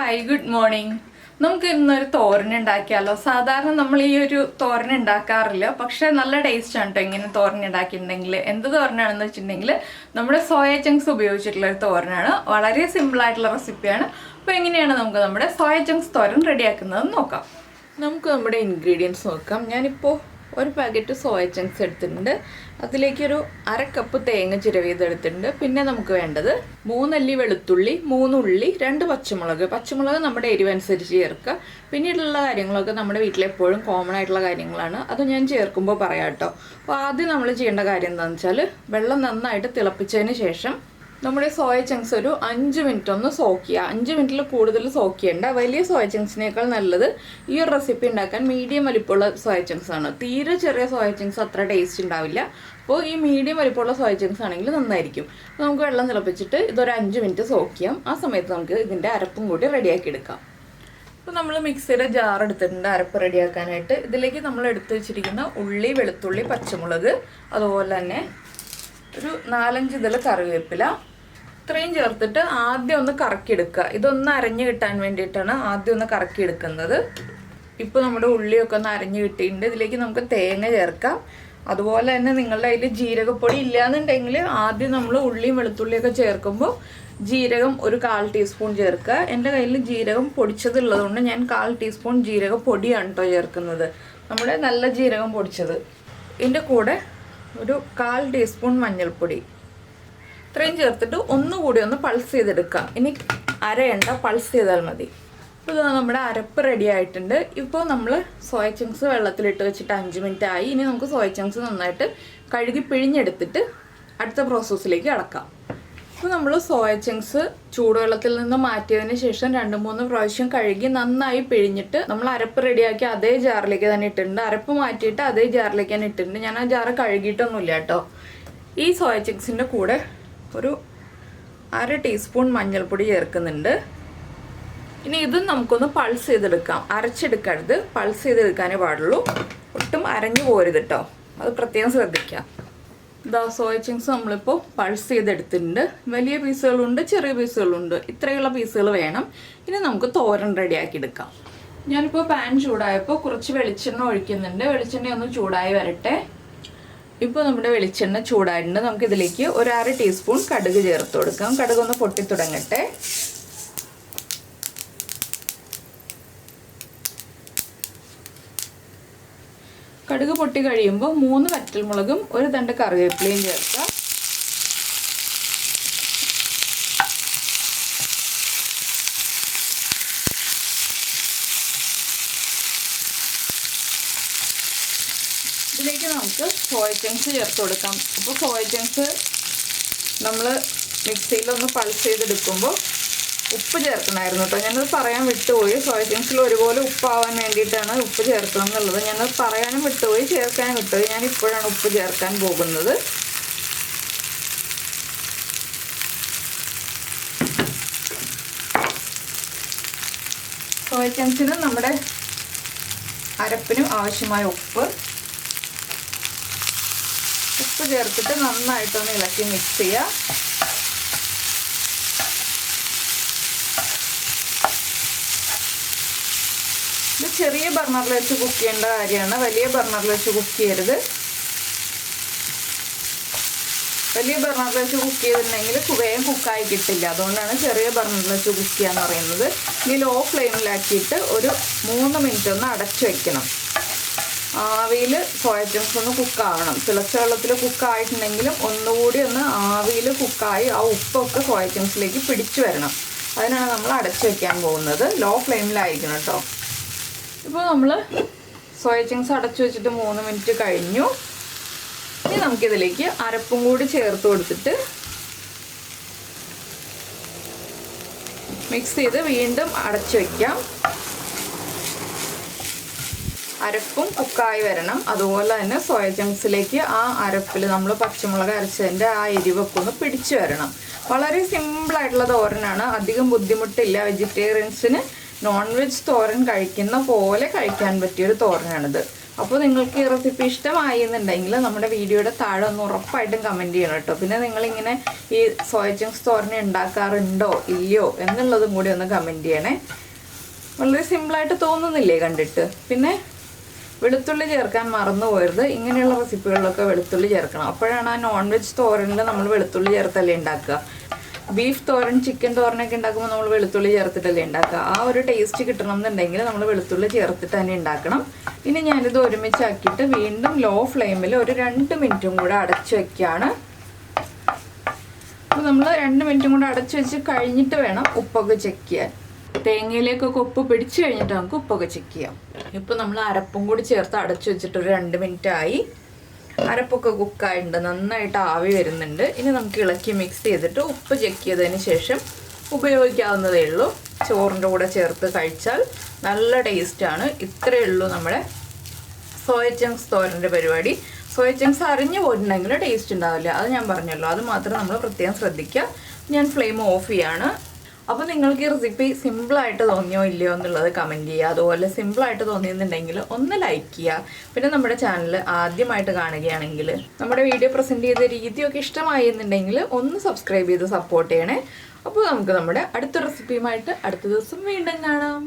Hi good morning. നമുക്ക് ഇന്നൊരു തോരൻ ഉണ്ടാക്കിയാലോ. സാധാരണ നമ്മൾ ഈ ഒരു തോരൻ ഉണ്ടാക്കാറില്ല, പക്ഷെ നല്ല ടേസ്റ്റ് ആണ് കേട്ടോ ഇങ്ങനെ തോരൻ ഉണ്ടാക്കിയിട്ടുണ്ടെങ്കിൽ. എന്ത് തോരനാണെന്ന് വെച്ചിട്ടുണ്ടെങ്കിൽ നമ്മുടെ സോയ ചങ്ക്സ് ഉപയോഗിച്ചിട്ടുള്ള ഒരു തോരനാണ്. വളരെ സിമ്പിൾ ആയിട്ടുള്ള റെസിപ്പിയാണ്. അപ്പോൾ എങ്ങനെയാണ് നമുക്ക് നമ്മുടെ സോയ ചങ്ക്സ് തോരൻ റെഡിയാക്കുന്നത് നോക്കാം. നമുക്ക് നമ്മുടെ ഇൻഗ്രീഡിയൻസ് നോക്കാം. ഞാനിപ്പോൾ ഒരു പാക്കറ്റ് സോയ ചങ്ക്സ് എടുത്തിട്ടുണ്ട്. അതിലേക്കൊരു 1/2 കപ്പ് തേങ്ങ ചിരവിയതെടുത്തിട്ടുണ്ട്. പിന്നെ നമുക്ക് വേണ്ടത് 3 അല്ലി വെളുത്തുള്ളി, 3 ഉള്ളി, 2 പച്ചമുളക്. പച്ചമുളക് നമ്മുടെ എരിവനുസരിച്ച് ചേർക്കുക. പിന്നീടുള്ള കാര്യങ്ങളൊക്കെ നമ്മുടെ വീട്ടിലെപ്പോഴും കോമൺ ആയിട്ടുള്ള കാര്യങ്ങളാണ്. അത് ഞാൻ ചേർക്കുമ്പോൾ പറയാം കേട്ടോ. അപ്പോൾ ആദ്യം നമ്മൾ ചെയ്യേണ്ട കാര്യം എന്താണെന്ന് വെച്ചാൽ വെള്ളം നന്നായിട്ട് തിളപ്പിച്ചതിന് ശേഷം നമ്മുടെ സോയ ചങ്ക്സ് ഒരു 5 മിനിറ്റ് ഒന്ന് സോക്ക് ചെയ്യുക. 5 മിനിറ്റിൽ കൂടുതൽ സോക്ക് ചെയ്യേണ്ട. വലിയ സോയ ചങ്ക്സിനേക്കാൾ നല്ലത് ഈ ഒരു റെസിപ്പി ഉണ്ടാക്കാൻ മീഡിയം വലിപ്പമുള്ള സോയ ചങ്ക്സ് ആണ്. തീരെ ചെറിയ സോയ ചങ്ക്സ് അത്ര ടേസ്റ്റ് ഉണ്ടാവില്ല. അപ്പോൾ ഈ മീഡിയം വലിപ്പമുള്ള സോയ ചങ്ക്സ് ആണെങ്കിൽ നന്നായിരിക്കും. നമുക്ക് വെള്ളം തിളപ്പിച്ചിട്ട് ഇതൊരു 5 മിനിറ്റ് സോക്ക് ചെയ്യാം. ആ സമയത്ത് നമുക്ക് ഇതിൻ്റെ അരപ്പും കൂടി റെഡിയാക്കി എടുക്കാം. അപ്പോൾ നമ്മൾ മിക്സിയുടെ ജാർ എടുത്തിട്ടുണ്ട് അരപ്പ് റെഡിയാക്കാനായിട്ട്. ഇതിലേക്ക് നമ്മൾ എടുത്ത് വെച്ചിരിക്കുന്ന ഉള്ളി, വെളുത്തുള്ളി, പച്ചമുളക്, അതുപോലെ തന്നെ ഒരു 4-5 ഇതൾ കറിവേപ്പില, ഇത്രയും ചേർത്തിട്ട് ആദ്യം ഒന്ന് കറക്കിയെടുക്കുക. ഇതൊന്ന് അരഞ്ഞു കിട്ടാൻ വേണ്ടിയിട്ടാണ് ആദ്യം ഒന്ന് കറക്കിയെടുക്കുന്നത്. ഇപ്പോൾ നമ്മുടെ ഉള്ളിയൊക്കെ ഒന്ന് അരഞ്ഞു കിട്ടിയിട്ടുണ്ട്. ഇതിലേക്ക് നമുക്ക് തേങ്ങ ചേർക്കാം. അതുപോലെ തന്നെ നിങ്ങളുടെ കയ്യിൽ ജീരകപ്പൊടി ഇല്ലയെന്നുണ്ടെങ്കിൽ ആദ്യം നമ്മൾ ഉള്ളിയും വെളുത്തുള്ളിയൊക്കെ ചേർക്കുമ്പോൾ ജീരകം ഒരു 1/4 ടീസ്പൂൺ ചേർക്കുക. എൻ്റെ കയ്യിൽ ജീരകം പൊടിച്ചതുള്ളതുകൊണ്ട് ഞാൻ 1/4 ടീസ്പൂൺ ജീരക പൊടിയാണ് കേട്ടോ ചേർക്കുന്നത്, നമ്മുടെ നല്ല ജീരകം പൊടിച്ചത്. ഇതിൻ്റെ കൂടെ ഒരു 1/4 ടീസ്പൂൺ മഞ്ഞൾപ്പൊടി, ഇത്രയും ചേർത്തിട്ട് ഒന്നുകൂടി ഒന്ന് പൾസ് ചെയ്തെടുക്കാം. ഇനി അരയണ്ട, പൾസ് ചെയ്താൽ മതി. ഇപ്പോൾ നമ്മുടെ അരപ്പ് റെഡി ആയിട്ടുണ്ട്. ഇപ്പോൾ നമ്മൾ സോയ ചങ്ക്സ് വെള്ളത്തിലിട്ട് വെച്ചിട്ട് 5 മിനിറ്റ് ആയി. ഇനി നമുക്ക് സോയ ചങ്ക്സ് നന്നായിട്ട് കഴുകി പിഴിഞ്ഞെടുത്തിട്ട് അടുത്ത പ്രോസസ്സിലേക്ക് കടക്കാം. ഇപ്പോൾ നമ്മൾ സോയ ചങ്ക്സ് ചൂടുവെള്ളത്തിൽ നിന്ന് മാറ്റിയതിന് ശേഷം 2-3 പ്രാവശ്യം കഴുകി നന്നായി പിഴിഞ്ഞിട്ട് നമ്മൾ അരപ്പ് റെഡിയാക്കി അതേ ജാറിലേക്ക് തന്നെ ഇട്ടിട്ടുണ്ട്. അരപ്പ് മാറ്റിയിട്ട് അതേ ജാറിലേക്ക് തന്നെ ഇട്ടിട്ടുണ്ട്. ഞാൻ ആ ജാറ് കഴുകിയിട്ടൊന്നുമില്ല കേട്ടോ. ഈ സോയ ചങ്ക്സിൻ്റെ കൂടെ ഒരു 1/2 ടീസ്പൂൺ മഞ്ഞൾപ്പൊടി ചേർക്കുന്നുണ്ട്. ഇനി ഇതും നമുക്കൊന്ന് പൾസ് ചെയ്തെടുക്കാം. അരച്ചെടുക്കരുത്, പൾസ് ചെയ്തെടുക്കാനേ പാടുള്ളൂ. ഒട്ടും അരഞ്ഞു പോരുത് കേട്ടോ, അത് പ്രത്യേകം ശ്രദ്ധിക്കാം. ഇതാ സോയ ചങ്ക്സ് നമ്മളിപ്പോൾ പൾസ് ചെയ്തെടുത്തിട്ടുണ്ട്. വലിയ പീസുകളുണ്ട്, ചെറിയ പീസുകളുണ്ട്. ഇത്രയുള്ള പീസുകൾ വേണം. ഇനി നമുക്ക് തോരൻ റെഡിയാക്കി എടുക്കാം. ഞാനിപ്പോൾ പാൻ ചൂടായപ്പോൾ കുറച്ച് വെളിച്ചെണ്ണ ഒഴിക്കുന്നുണ്ട്. വെളിച്ചെണ്ണ ഒന്ന് ചൂടായി വരട്ടെ. ഇപ്പോൾ നമ്മുടെ വെളിച്ചെണ്ണ ചൂടായിട്ടുണ്ട്. നമുക്കിതിലേക്ക് ഒരു 1/2 ടീസ്പൂൺ കടുക് ചേർത്ത് കൊടുക്കാം. കടുക് ഒന്ന് പൊട്ടി തുടങ്ങട്ടെ. കടുക് പൊട്ടി കഴിയുമ്പോൾ 3 വറ്റൽമുളകും 1 തണ്ട് കറിവേപ്പിലയും ചേർക്കാം. ഇതിലേക്ക് നമുക്ക് സോയ ചങ്ക്സ് ചേർത്ത് കൊടുക്കാം. അപ്പോൾ സോയ ചങ്ക്സ് നമ്മൾ മിക്സിയിലൊന്ന് പൾസ് ചെയ്തെടുക്കുമ്പോൾ ഉപ്പ് ചേർക്കണമായിരുന്നു കേട്ടോ. ഞാനത് പറയാൻ വിട്ടുപോയി. സോയ ചങ്ക്സിൽ ഒരുപോലെ ഉപ്പാവാൻ വേണ്ടിയിട്ടാണ് ഉപ്പ് ചേർക്കണം എന്നുള്ളത്. ഞാനത് പറയാനും വിട്ടുപോയി, ചേർക്കാനും വിട്ടുപോയി. ഞാനിപ്പോഴാണ് ഉപ്പ് ചേർക്കാൻ പോകുന്നത്. സോയ ചങ്ക്സിന് നമ്മുടെ അരപ്പിനും ആവശ്യമായ ഉപ്പ് ചേർത്തിട്ട് നന്നായിട്ടൊന്ന് ഇളക്കി മിക്സ് ചെയ്യുക. ഇത് ചെറിയ ബർണറിൽ വെച്ച് കുക്ക് ചെയ്യേണ്ട കാര്യമാണ്, വലിയ ബർണറിൽ വെച്ച് കുക്ക് ചെയ്യരുത്. വലിയ ബർണറിൽ വെച്ച് കുക്ക് ചെയ്തിട്ടുണ്ടെങ്കിൽ വേഗം കുക്കായി കിട്ടില്ല. അതുകൊണ്ടാണ് ചെറിയ ബർണറിൽ വെച്ച് കുക്ക് ചെയ്യാന്ന് പറയുന്നത്. ഇനി ലോ ഫ്ലെയിമിലാക്കിയിട്ട് ഒരു 3 മിനിറ്റ് ഒന്ന് അടച്ചു വയ്ക്കണം. ആവിയിൽ സോയ ചങ്ക്സ് ഒന്ന് കുക്കാവണം. തിളച്ച വെള്ളത്തിൽ കുക്കായിട്ടുണ്ടെങ്കിലും ഒന്നുകൂടി ഒന്ന് ആവിയിൽ കുക്കായി ആ ഉപ്പൊക്കെ സോയ ചങ്ക്സിലേക്ക് പിടിച്ചു വരണം. അതിനാണ് നമ്മൾ അടച്ചു വയ്ക്കാൻ പോകുന്നത്. ലോ ഫ്ലെയിമിലായിരിക്കണം കേട്ടോ. ഇപ്പോൾ നമ്മൾ സോയ ചങ്ക്സ് അടച്ചു വെച്ചിട്ട് 3 മിനിറ്റ് കഴിഞ്ഞു. ഇനി നമുക്കിതിലേക്ക് അരപ്പും കൂടി ചേർത്ത് കൊടുത്തിട്ട് മിക്സ് ചെയ്ത് വീണ്ടും അടച്ചു വയ്ക്കാം. അരപ്പും കുക്കായി വരണം. അതുപോലെ തന്നെ സോയ ചങ്ക്സിലേക്ക് ആ അരപ്പിൽ നമ്മൾ പച്ചമുളക് അരച്ചതിൻ്റെ ആ എരിവൊക്കെ ഒന്ന് പിടിച്ചു വരണം. വളരെ സിമ്പിളായിട്ടുള്ള തോരനാണ്, അധികം ബുദ്ധിമുട്ടില്ല. വെജിറ്റേറിയൻസിന് നോൺ വെജ് തോരൻ കഴിക്കുന്ന പോലെ കഴിക്കാൻ പറ്റിയൊരു തോരനാണിത്. അപ്പോൾ നിങ്ങൾക്ക് ഈ റെസിപ്പി ഇഷ്ടമായി എന്നുണ്ടെങ്കിൽ നമ്മുടെ വീഡിയോയുടെ താഴെ ഒന്ന് ഉറപ്പായിട്ടും കമൻറ്റ് ചെയ്യണം കേട്ടോ. പിന്നെ നിങ്ങളിങ്ങനെ ഈ സോയ ചങ്ക്സ് തോരൻ ഉണ്ടാക്കാറുണ്ടോ ഇല്ലയോ എന്നുള്ളതും കൂടി ഒന്ന് കമൻറ്റ് ചെയ്യണേ. വളരെ സിമ്പിളായിട്ട് തോന്നുന്നില്ലേ കണ്ടിട്ട്? പിന്നെ വെളുത്തുള്ളി ചേർക്കാൻ മറന്നു പോയത്. ഇങ്ങനെയുള്ള റെസിപ്പികളിലൊക്കെ വെളുത്തുള്ളി ചേർക്കണം. അപ്പോഴാണ് ആ നോൺ വെജ് തോരനിൽ നമ്മൾ വെളുത്തുള്ളി ചേർത്തല്ലേ ഉണ്ടാക്കുക. ബീഫ് തോരൻ, ചിക്കൻ തോരനൊക്കെ ഉണ്ടാക്കുമ്പോൾ നമ്മൾ വെളുത്തുള്ളി ചേർത്തിട്ടല്ലേ ഉണ്ടാക്കുക. ആ ഒരു ടേസ്റ്റ് കിട്ടണം എന്നുണ്ടെങ്കിൽ നമ്മൾ വെളുത്തുള്ളി ചേർത്തിട്ട് തന്നെ ഉണ്ടാക്കണം. ഇനി ഞാനിത് ഒരുമിച്ചാക്കിയിട്ട് വീണ്ടും ലോ ഫ്ലെയിമിൽ ഒരു 2 മിനിറ്റും കൂടെ അടച്ചു വയ്ക്കുകയാണ്. അപ്പോൾ നമ്മൾ 2 മിനിറ്റും കൂടെ അടച്ചു വെച്ച് കഴിഞ്ഞിട്ട് വേണം ഉപ്പൊക്കെ ചെക്ക് ചെയ്യാൻ. തേങ്ങയിലേക്കൊക്കെ ഉപ്പ് പിടിച്ചു കഴിഞ്ഞിട്ട് നമുക്ക് ഉപ്പൊക്കെ ചെക്ക് ചെയ്യാം. ഇപ്പോൾ നമ്മൾ അരപ്പും കൂടി ചേർത്ത് അടച്ചു വെച്ചിട്ട് ഒരു 2 മിനിറ്റ് ആയി. അരപ്പൊക്കെ കുക്കായിട്ടുണ്ട്, നന്നായിട്ട് ആവി വരുന്നുണ്ട്. ഇനി നമുക്ക് ഇളക്കി മിക്സ് ചെയ്തിട്ട് ഉപ്പ് ചെക്ക് ചെയ്തതിന് ശേഷം ഉപയോഗിക്കാവുന്നതേ ഉള്ളൂ. ചോറിൻ്റെ കൂടെ ചേർത്ത് കഴിച്ചാൽ നല്ല ടേസ്റ്റാണ്. ഇത്രയേ ഉള്ളൂ നമ്മുടെ സോയ ചങ്ക്സ് തോരൻ്റെ പരിപാടി. സോയ ചങ്ക്സ് അരിഞ്ഞു പോയിട്ടുണ്ടെങ്കിൽ ടേസ്റ്റ് ഉണ്ടാവില്ല, അത് ഞാൻ പറഞ്ഞല്ലോ. അത് മാത്രം നമ്മൾ പ്രത്യേകം ശ്രദ്ധിക്കുക. ഞാൻ ഫ്ലെയിം ഓഫ് ചെയ്യാണ്. അപ്പോൾ നിങ്ങൾക്ക് ഈ റെസിപ്പി സിമ്പിളായിട്ട് തോന്നിയോ ഇല്ലയോ എന്നുള്ളത് കമൻറ്റ് ചെയ്യുക. അതുപോലെ സിമ്പിളായിട്ട് തോന്നിയെന്നുണ്ടെങ്കിൽ ഒന്ന് ലൈക്ക് ചെയ്യുക. പിന്നെ നമ്മുടെ ചാനൽ ആദ്യമായിട്ട് കാണുകയാണെങ്കിൽ നമ്മുടെ വീഡിയോ പ്രസൻറ്റ് ചെയ്ത രീതിയൊക്കെ ഇഷ്ടമായി എന്നുണ്ടെങ്കിൽ ഒന്ന് സബ്സ്ക്രൈബ് ചെയ്ത് സപ്പോർട്ട് ചെയ്യണേ. അപ്പോൾ നമുക്ക് നമ്മുടെ അടുത്ത റെസിപ്പിയുമായിട്ട് അടുത്ത ദിവസം വീണ്ടും കാണാം.